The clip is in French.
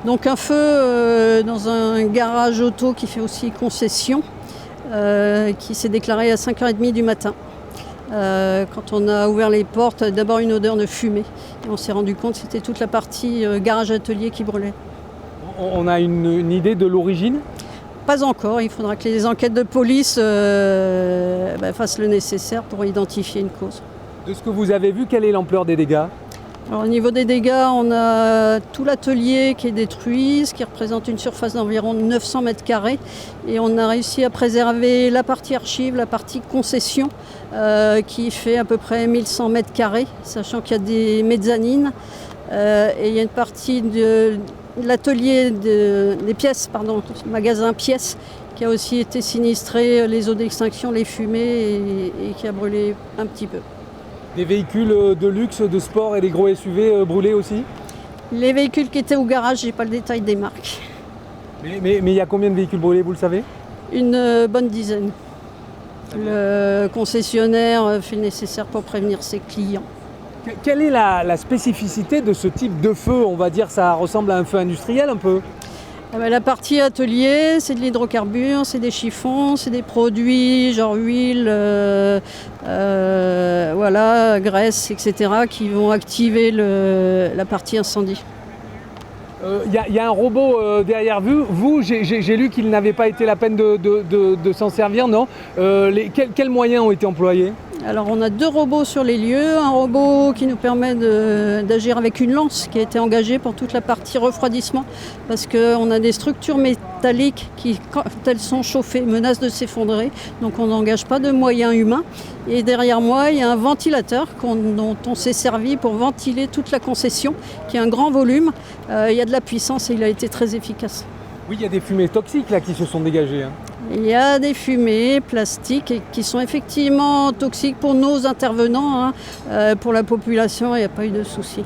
Donc un feu dans un garage auto qui fait aussi concession, qui s'est déclaré à 5h30 du matin. Quand on a ouvert les portes, d'abord une odeur de fumée. Et on s'est rendu compte que c'était toute la partie garage-atelier qui brûlait. On a une idée de l'origine ? Pas encore, il faudra que les enquêtes de police fassent le nécessaire pour identifier une cause. De ce que vous avez vu, quelle est l'ampleur des dégâts ? Alors, au niveau des dégâts, on a tout l'atelier qui est détruit, ce qui représente une surface d'environ 900 mètres carrés. Et on a réussi à préserver la partie archive, la partie concession, qui fait à peu près 1100 mètres carrés, sachant qu'il y a des mezzanines. Et il y a une partie de l'atelier des pièces, magasin pièces, qui a aussi été sinistré, les eaux d'extinction, les fumées, et qui a brûlé un petit peu. Des véhicules de luxe, de sport et des gros SUV brûlés aussi ? Les véhicules qui étaient au garage, j'ai pas le détail des marques. Mais il y a combien de véhicules brûlés, vous le savez ? Une bonne dizaine. Le concessionnaire fait le nécessaire pour prévenir ses clients. Quelle est la spécificité de ce type de feu ? On va dire ça ressemble à un feu industriel un peu ? La partie atelier, c'est de l'hydrocarbure, c'est des chiffons, c'est des produits genre huile, graisse, etc. qui vont activer la partie incendie. Il y a un robot derrière vous. J'ai lu qu'il n'avait pas été la peine de s'en servir, non ? Quels moyens ont été employés ? Alors on a 2 robots sur les lieux, un robot qui nous permet d'agir avec une lance qui a été engagée pour toute la partie refroidissement parce qu'on a des structures métalliques qui, quand elles sont chauffées, menacent de s'effondrer, donc on n'engage pas de moyens humains. Et derrière moi, il y a un ventilateur dont on s'est servi pour ventiler toute la concession, qui a un grand volume. Il y a de la puissance et il a été très efficace. Oui, il y a des fumées toxiques là qui se sont dégagées. Il y a des fumées plastiques qui sont effectivement toxiques pour nos intervenants. Pour la population, il n'y a pas eu de souci.